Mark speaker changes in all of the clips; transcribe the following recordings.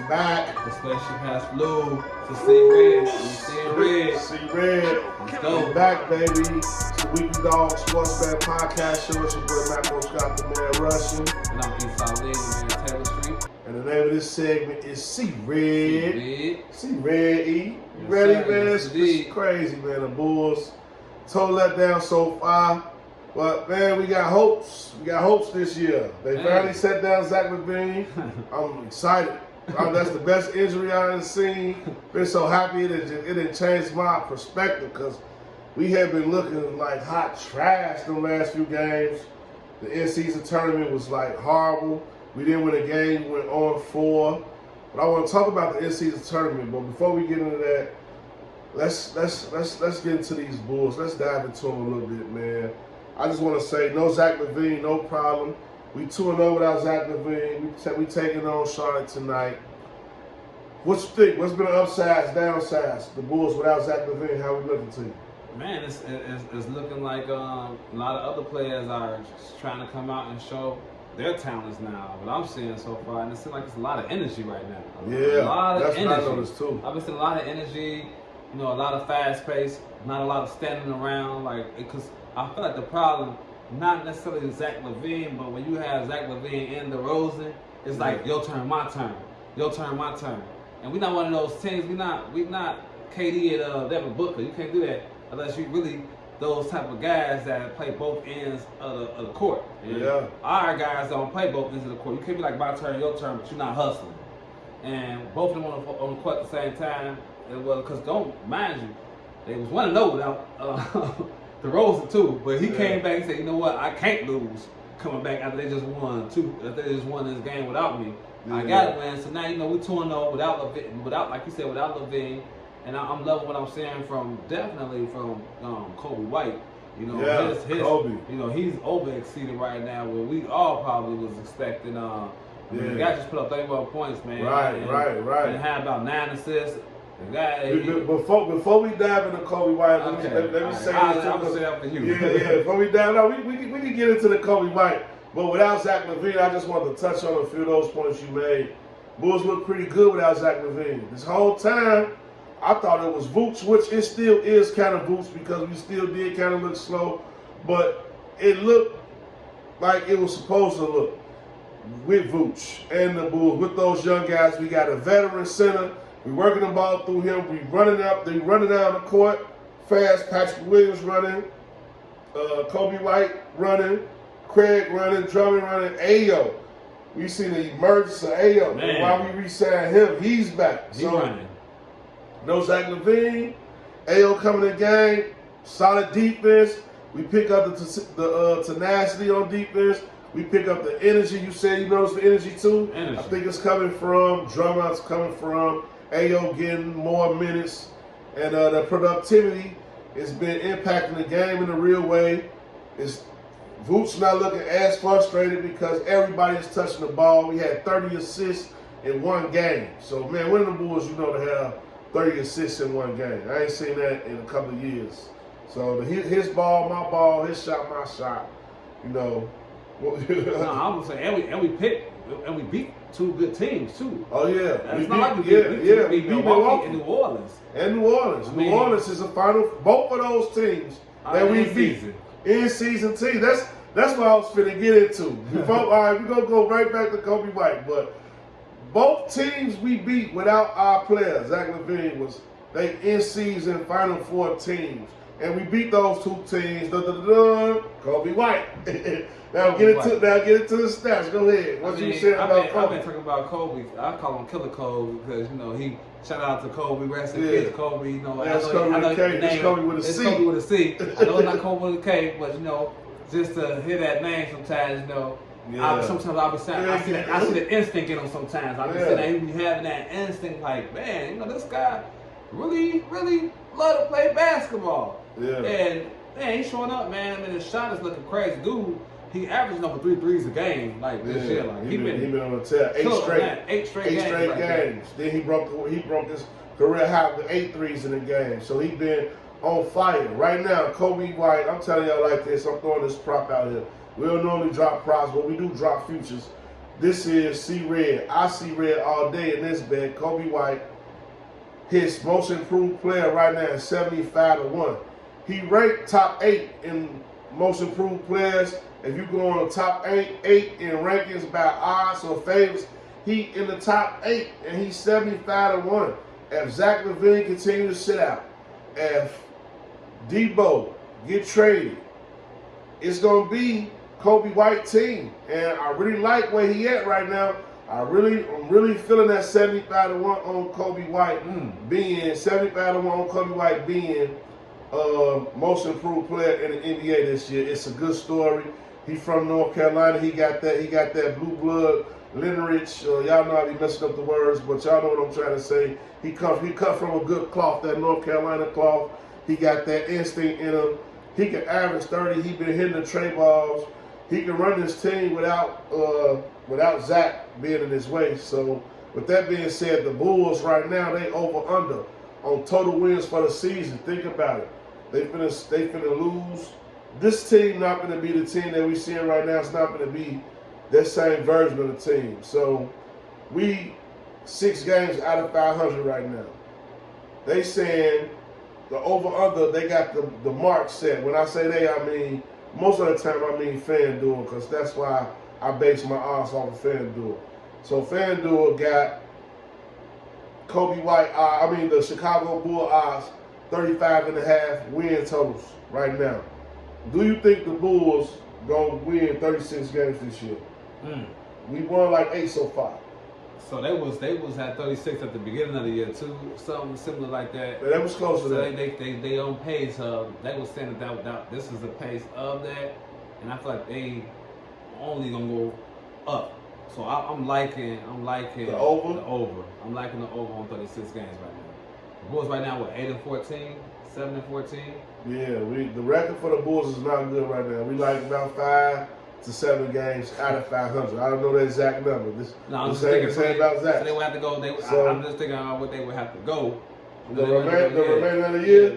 Speaker 1: back.
Speaker 2: The spaceship has flew to see red. We seeing red.
Speaker 1: See red.
Speaker 2: Let's go.
Speaker 1: We're back, baby. It's the Weekly Dog Sports Bet Podcast Show. It's your boy M.Scott E, the man Russian.
Speaker 2: And I'm Eastside Lee, the man Taylor Street.
Speaker 1: And the name of this segment is See Red.
Speaker 2: See
Speaker 1: See Red E. You
Speaker 2: Yes,
Speaker 1: ready,
Speaker 2: sir.
Speaker 1: man?
Speaker 2: Yes,
Speaker 1: It's
Speaker 2: indeed.
Speaker 1: crazy, man. The Bulls total letdown so far. But, man, we got hopes. We got hopes this year. They finally set down Zach LaVine. I'm excited. That's the best injury I've seen. Been so happy it didn't change my perspective because we have been looking like hot trash the last few games. The in-season tournament was like horrible. We didn't win a game. We went on 4. But I want to talk about the in-season tournament. But before we get into that, let's get into these Bulls. Let's dive into them a little bit, man. I just want to say, no Zach LaVine, no problem. We 2-0 without Zach LaVine. We taking on Charlotte tonight. What you think? What's been the upsides, downsides? The Bulls without Zach LaVine, how we looking to you?
Speaker 2: Man, it's looking like a lot of other players are just trying to come out and show their talents now. What I'm seeing so far, and it seems like it's a lot of energy right now.
Speaker 1: Yeah,
Speaker 2: a lot of
Speaker 1: that's
Speaker 2: energy.
Speaker 1: what I noticed too.
Speaker 2: I've been seeing a lot of energy, a lot of fast pace, not a lot of standing around, because I feel like the problem, not necessarily Zach LaVine, but when you have Zach LaVine and DeRozan, it's like your turn, my turn, your turn, my turn. And we're not one of those teams. We not KD and Devin Booker. You can't do that unless you really those type of guys that play both ends of the court. And our guys don't play both ends of the court. You can't be like my turn, your turn, but you're not hustling. And both of them on the court at the same time. It was because mind you, they was 1-0 without DeRozan too. But he came back and said, you know what, I can't lose coming back after they just won this game without me. I got to win. So now, we 2-0 without, like you said, without LaVine. And I'm loving what I'm seeing definitely from Coby White.
Speaker 1: Coby.
Speaker 2: He's over-exceeded right now where we all probably was expecting. The guy just put up 31 points, man.
Speaker 1: Right.
Speaker 2: And had about 9 assists. The guy,
Speaker 1: before we dive into Coby White, let me say this.
Speaker 2: I'm going to say that for you.
Speaker 1: Yeah. Before we dive, we can get into the Coby White. But without Zach LaVine, I just wanted to touch on a few of those points you made. Bulls look pretty good without Zach LaVine. This whole time, I thought it was Vooch, which it still is kind of Vooch because we still did kind of look slow. But it looked like it was supposed to look with Vooch and the Bulls. With those young guys, we got a veteran center. We working the ball through him. We running up. They running down the court fast. Patrick Williams running. Coby White running. Craig running, Drummond running, Ayo. We seen the emergence of Ayo. And while we re-signed him, he's back.
Speaker 2: He's running.
Speaker 1: No Zach LaVine. Ayo coming in the game. Solid defense. We pick up the tenacity on defense. We pick up the energy. You said you noticed the energy too?
Speaker 2: Energy.
Speaker 1: I think it's coming from Drummond. It's coming from Ayo getting more minutes. And the productivity has been impacting the game in a real way. Vooch not looking as frustrated because everybody is touching the ball. We had 30 assists in one game. So, man, winning the Bulls, to have 30 assists in one game. I ain't seen that in a couple of years. So, his ball, my ball, his shot, my shot.
Speaker 2: No, I would say, and we beat 2 good teams, too.
Speaker 1: Oh, yeah.
Speaker 2: It's not like we beat Milwaukee and New Orleans.
Speaker 1: And New Orleans. New Orleans is a final. Both of those teams that we beat. In-season team. That's what I was finna get into. All right, we're going to go right back to Coby White. But both teams we beat without our players, Zach LaVine, they in-season Final Four teams. And we beat those 2 teams. Coby White. Now get into the stats. Go ahead. What you saying about Coby?
Speaker 2: I've been talking about Kobe. I call him Killer Kobe because, he shout out to Kobe, rest in peace, Kobe.
Speaker 1: That's Kobe with a K. It's Kobe with a C.
Speaker 2: It's Kobe with a C. I know it's not Kobe with a K, but, just to hear that name sometimes, sometimes I'll be saying, I see the instinct in him sometimes. I'll be saying that he be having that instinct like, man, this guy really, really love to play basketball. Yeah. And, man, he's showing up, man. I mean, his shot is looking crazy. Dude, he averaged over 3 threes a game, this year. Like, he been on the tap. 8 straight games.
Speaker 1: Then he broke his career high with 8 threes in the game. So he been on fire. Right now, Coby White, I'm telling y'all like this, I'm throwing this prop out here. We don't normally drop props, but we do drop futures. This is see red. I see red all day in this bet. Coby White, his most improved player right now is 75-1. He ranked top 8 in most improved players. If you go on the top eight in rankings by odds or favorites, he in the top 8 and he's 75-1. If Zach LaVine continues to sit out, if Debo get traded, it's gonna be Coby White team, and I really like where he at right now. I'm really feeling that 75-1 on Coby White being 75-1 on Coby White being most improved player in the NBA this year. It's a good story. He from North Carolina. He got that blue blood lineage. Y'all know I be messing up the words, but y'all know what I'm trying to say. He cut from a good cloth, that North Carolina cloth. He got that instinct in him. He can average 30. He been hitting the tray balls. He can run this team without Zach being in his way. So with that being said, the Bulls right now, they over-under on total wins for the season. Think about it. They finna lose. This team not gonna be the team that we seeing right now. It's not gonna be that same version of the team. So we 6 games out of 500 right now. They saying the over-under, they got the mark set. When I say they, I mean most of the time I mean FanDuel, because that's why I base my odds off of FanDuel. So FanDuel got Coby White, the Chicago Bull odds, 35.5 win totals right now. Do you think the Bulls gonna win 36 games this year? We won like 8 so far.
Speaker 2: So they was at 36 at the beginning of the year too, something similar like that.
Speaker 1: But that was close to
Speaker 2: so
Speaker 1: that.
Speaker 2: They on pace. They was saying that this is the pace of that, and I feel like they only gonna go up. So I'm liking
Speaker 1: the over.
Speaker 2: I'm liking the over on 36 games right now. The Bulls right now what 8-14, 7-14.
Speaker 1: Yeah, the record for the Bulls is not good right now. We like about 5 to 7 games out of 500. I don't know the exact number.
Speaker 2: I'm just thinking
Speaker 1: about Zach.
Speaker 2: So they would have to go. I'm just thinking about what they would have to go.
Speaker 1: The remainder of the year,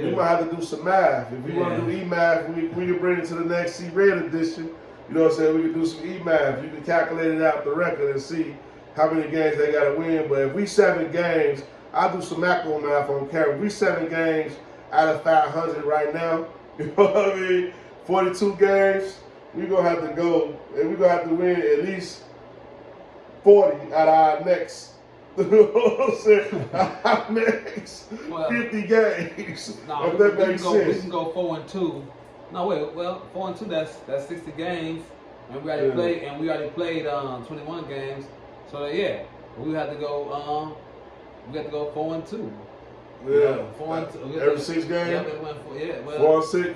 Speaker 2: we
Speaker 1: might have to do some math. If we want to do E-math, we can bring it to the next C-Red edition. You know what I'm saying? We can do some E-math. You can calculate it out the record and see how many games they got to win. But if we 7 games, I'll do some macro math on camera. If we 7 games out of 500 right now, you know what I mean? 42 games. We're going to have to go, and we're going to have to win at least 40 out of our next, you know what I'm saying? Our next 50 games.
Speaker 2: No,
Speaker 1: if that makes sense.
Speaker 2: We can go 4-2. No, wait, well, 4-2, that's 60 games, and we already played 21 games. So yeah, we have to go 4-2.
Speaker 1: Yeah,
Speaker 2: 4-2
Speaker 1: every 6 games.
Speaker 2: Yeah,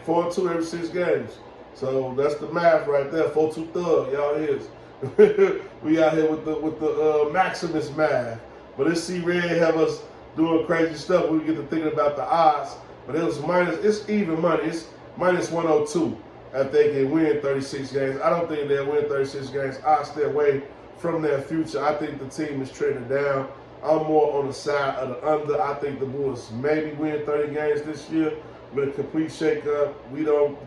Speaker 1: 4-2 every 6 games. So that's the math right there. 4-2 thug, y'all is. We out here with the Maximus math. But this C-Red have us doing crazy stuff. We get to thinking about the odds. But it's even money. It's minus 102 if they can win 36 games. I don't think they'll win 36 games. I stay away from their future. I think the team is trending down. I'm more on the side of the under. I think the Bulls maybe win 30 games this year. With a complete shakeup, we don't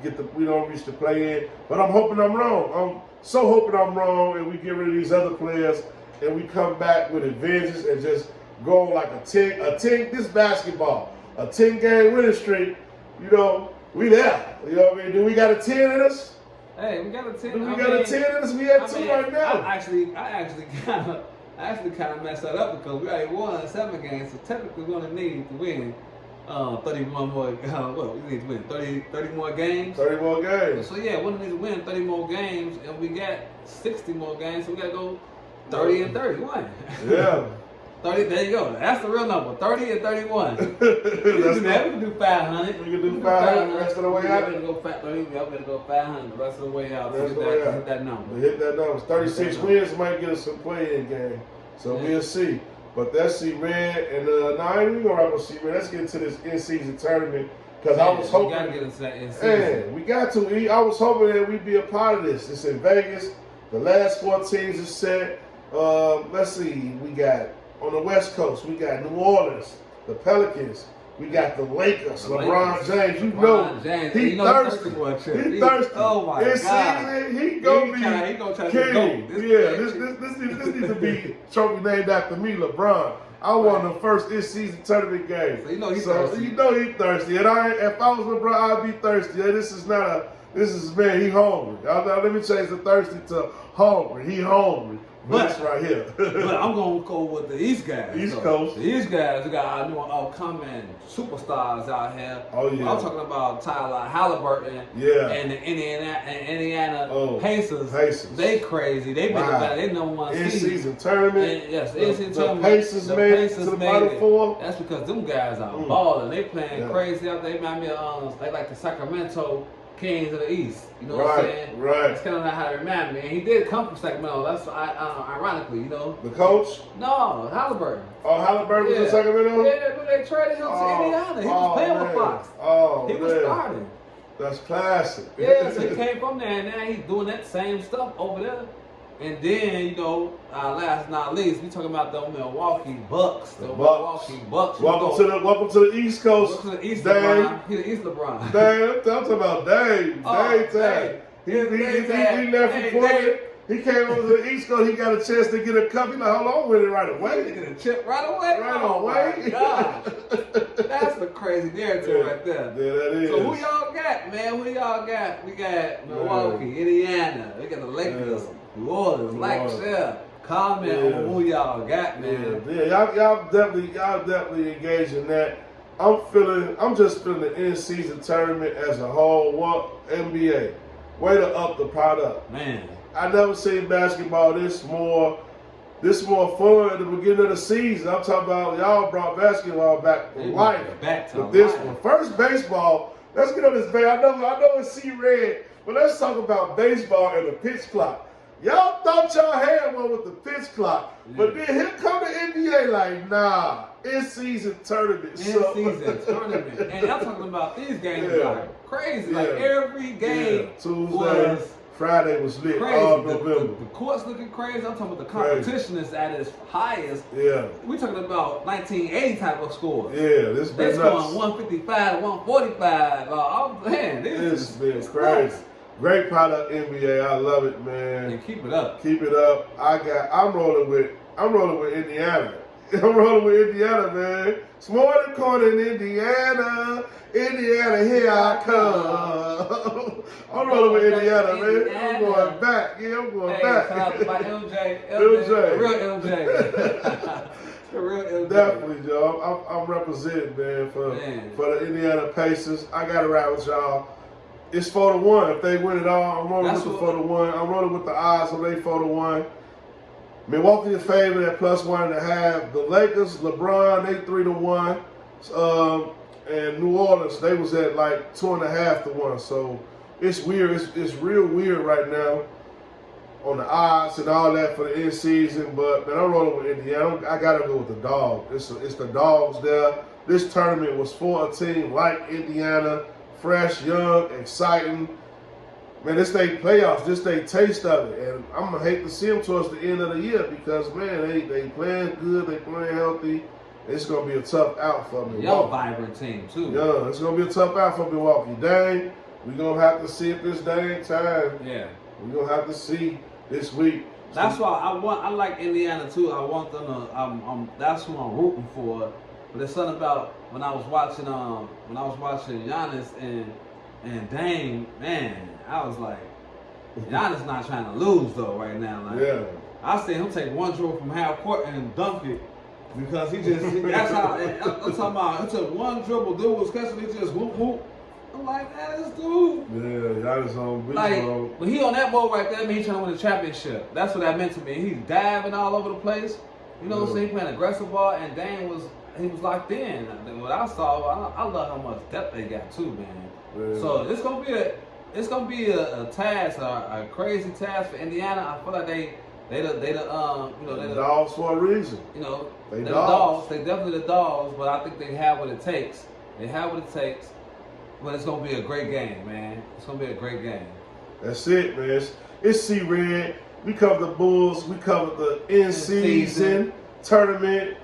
Speaker 1: reach the play-in. But I'm hoping I'm wrong. I'm so hoping I'm wrong, and we get rid of these other players, and we come back with a vengeance and just go on like a 10. This basketball, a 10-game winning streak. You know, we there. You know what I mean? Do we got a 10 in us?
Speaker 2: Hey, we got a 10.
Speaker 1: Do we got a 10 in us? We at 2 right now.
Speaker 2: I actually kind of messed that up because we already won 7 games, so technically we're gonna need to win 31 more. We need to win 30 more games. 30 more games.
Speaker 1: So
Speaker 2: yeah, we need to win 30 more games, and we got 60 more games, so we gotta go 30 and 31.
Speaker 1: Yeah.
Speaker 2: 30. There you go. That's the real number. 30 and 31. We can do 500.
Speaker 1: We can do 500 the rest of the way out.
Speaker 2: We got to go 30. We got to go 500 the rest of the way out. To hit that number.
Speaker 1: To hit that number. 36 wins might get us some play-in game. So we'll see. But that's C-Red. And I ain't even going to wrap up C-Red. Let's get into this in-season tournament. Because I was hoping.
Speaker 2: We got to get into that in-season.
Speaker 1: Man, we got to. I was hoping that we'd be a part of this. It's in Vegas. The last 4 teams are set. Let's see. We got on the West Coast, we got New Orleans, the Pelicans. We got the Lakers, LeBron James. You know, he thirsty. He thirsty.
Speaker 2: Oh my God.
Speaker 1: He gonna
Speaker 2: coach has
Speaker 1: King.
Speaker 2: to go.
Speaker 1: This needs to be trophy named after me, LeBron. I won the first in-season tournament game.
Speaker 2: So you know he's thirsty.
Speaker 1: You know he's thirsty. And if I was LeBron, I'd be thirsty. And this is man, he hungry. Let me change the thirsty to hungry. He hungry. But this right here.
Speaker 2: But I'm gonna go with the East guys.
Speaker 1: East Coast.
Speaker 2: The East guys, we got our new upcoming superstars out here.
Speaker 1: Oh yeah.
Speaker 2: I'm talking about Tyler Halliburton.
Speaker 1: Yeah.
Speaker 2: And the Indiana Pacers.
Speaker 1: Pacers.
Speaker 2: They crazy. They been better. They number one seed.
Speaker 1: In-season tournament.
Speaker 2: Yes, in-season tournament.
Speaker 1: Pacers made it to the Final Four.
Speaker 2: That's because them guys are balling. They playing crazy out there. They remind me of they like the Sacramento Kings of the East. You know what I'm saying?
Speaker 1: Right.
Speaker 2: That's kind of like how they remind me. And he did come from Sacramento. That's ironically, you know.
Speaker 1: The coach?
Speaker 2: No, Halliburton.
Speaker 1: Oh, Halliburton was in Sacramento?
Speaker 2: Yeah, but they traded him to Indiana. He was playing with Fox. He was starting.
Speaker 1: That's classic.
Speaker 2: Yeah, so he came from there, and now he's doing that same stuff over there. And then, you know, last but not least, we talking about the Milwaukee Bucks. The Milwaukee Bucks.
Speaker 1: Welcome to the East Coast.
Speaker 2: Welcome to the East
Speaker 1: Dame.
Speaker 2: LeBron. He's the East LeBron.
Speaker 1: Dame, I'm talking about Dame. Dame time. He left from Portland. He came over to the East Coast. He got a chance to get a cup. He's like, hold on with it right away.
Speaker 2: He get a chip right away.
Speaker 1: My
Speaker 2: God. That's the crazy narrative right there.
Speaker 1: Yeah, that is.
Speaker 2: So who y'all got, man? Who y'all got? We got Milwaukee, Indiana. We got the Lakers, New Orleans, like share. Comment on who y'all got, man.
Speaker 1: Yeah, y'all definitely engaged in that. I'm just feeling the in-season tournament as a whole. What NBA? Way to up the product,
Speaker 2: man.
Speaker 1: I never seen basketball this more fun at the beginning of the season. I'm talking about y'all brought basketball back to life.
Speaker 2: Back to
Speaker 1: this
Speaker 2: life.
Speaker 1: one. First baseball. Let's get on this. I know it's C-Red, but let's talk about baseball and the pitch clock. Y'all thought y'all had one with the pitch clock, but then here come the NBA like, nah, in-season tournament.
Speaker 2: In-season tournament. And I'm talking about these games like crazy. Like every game
Speaker 1: Tuesday, Friday was lit.
Speaker 2: Crazy.
Speaker 1: All November.
Speaker 2: The court's looking crazy. I'm talking about the competition is at its highest.
Speaker 1: Yeah.
Speaker 2: We're talking about 1980 type of scores.
Speaker 1: Yeah, this been nuts.
Speaker 2: Going 155 to 145. Man,
Speaker 1: this has been crazy. Great product, NBA. I love it, man.
Speaker 2: And keep it up.
Speaker 1: Keep it up. I'm rolling with Indiana. I'm rolling with Indiana, man. It's more than corner in Indiana. Indiana, here I come. I'm rolling with Indiana, man. I'm going back. Yeah, I'm going back.
Speaker 2: Shout out to my LJ.
Speaker 1: LJ.
Speaker 2: The real LJ. The real LJ.
Speaker 1: Definitely, Joe. I'm representing, man, for the Indiana Pacers. I got to ride with y'all. It's 4-1. If they win it all, I'm rolling with the 4-1. I'm rolling with the odds, so they 4-1. Milwaukee is favored at +1.5. The Lakers, LeBron, they 3-1. And New Orleans, they was at like 2.5 to 1. So it's weird. It's real weird right now on the odds and all that for the end season. But man, I'm rolling with Indiana. I gotta go with the dog. It's the dogs there. This tournament was for a team like Indiana. Fresh, young, exciting. Man, this they playoffs, this they taste of it. And I'm going to hate to see them towards the end of the year because, man, they playing good, they playing healthy. It's going to be a tough out for Milwaukee.
Speaker 2: Y'all vibrant team, too.
Speaker 1: Yeah, it's going to be a tough out for Milwaukee. Dang, we're going to have to see if this dang time.
Speaker 2: Yeah.
Speaker 1: We're going to have to see this week.
Speaker 2: That's why I like Indiana, too. I want them to, that's who I'm rooting for. But there's something about when I was watching Giannis and Dame, man, I was like, Giannis not trying to lose though right now. Like, I seen him take one dribble from half court and dunk it because that's how I'm talking about. He took one dribble, dude was catching, he just whoop whoop. I'm like, man, this dude.
Speaker 1: Yeah, Giannis on beach mode.
Speaker 2: When he on that mode right there, I mean, he trying to win the championship. That's what that meant to me. He's diving all over the place. You know what I'm saying? He playing aggressive ball, and Dame was locked in. What I saw, I love how much depth they got too, man. Yeah. So it's gonna be a task, a crazy task for Indiana. I feel like they the
Speaker 1: dogs for a reason.
Speaker 2: You know,
Speaker 1: they
Speaker 2: dogs. They definitely the dogs, but I think they have what it takes. But it's gonna be a great game, man. It's gonna be a great game.
Speaker 1: That's it, man. It's C-Red. We covered the Bulls. We covered the in-season tournament.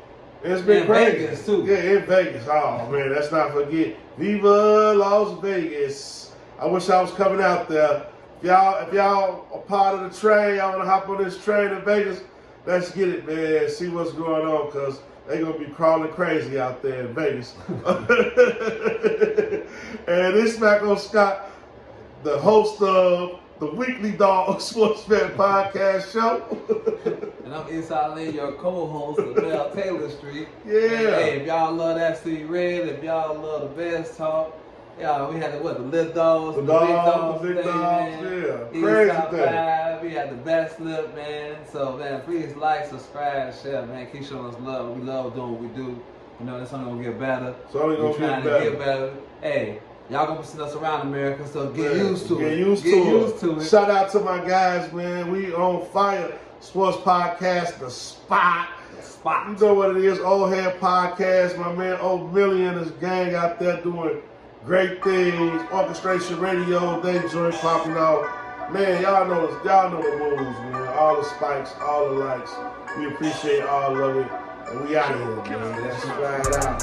Speaker 1: It's been crazy.
Speaker 2: Vegas too.
Speaker 1: Yeah, in Vegas. Oh man, let's not forget. Viva Las Vegas. I wish I was coming out there. If y'all are part of the train, y'all wanna hop on this train in Vegas, let's get it, man. See what's going on, cause they gonna be crawling crazy out there in Vegas. And this M.Scott, the host of the Weekly Dog Sports Fan Podcast Show.
Speaker 2: And I'm Inside Lane, your co-host of Bell Taylor Street.
Speaker 1: Yeah.
Speaker 2: And, hey, if y'all love that See Red, if y'all love the best talk, yeah, we had the little dogs,
Speaker 1: The
Speaker 2: big
Speaker 1: dogs,
Speaker 2: thing,
Speaker 1: yeah.
Speaker 2: East
Speaker 1: Crazy
Speaker 2: Top
Speaker 1: thing.
Speaker 2: 5, we had the best slip, man. So, man, please like, subscribe, share, man. Keep showing us love. We love doing what we do. You know, it's only gonna get better.
Speaker 1: It's only
Speaker 2: We're
Speaker 1: gonna
Speaker 2: trying
Speaker 1: get
Speaker 2: to get better. Hey, y'all gonna be seeing us around America, so get used to
Speaker 1: Get
Speaker 2: it.
Speaker 1: used to it. Shout out to my guys, man. We on fire. Sports Podcast, The Spot. You know what it is, Old Head Podcast. My man Old Millie and his gang out there doing great things. Orchestration Radio, they joint popping out. Man, y'all know the moves, man. All the spikes, all the likes. We appreciate all of it. And we out of here, man. Let's ride out.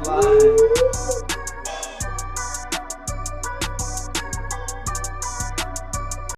Speaker 2: Flying.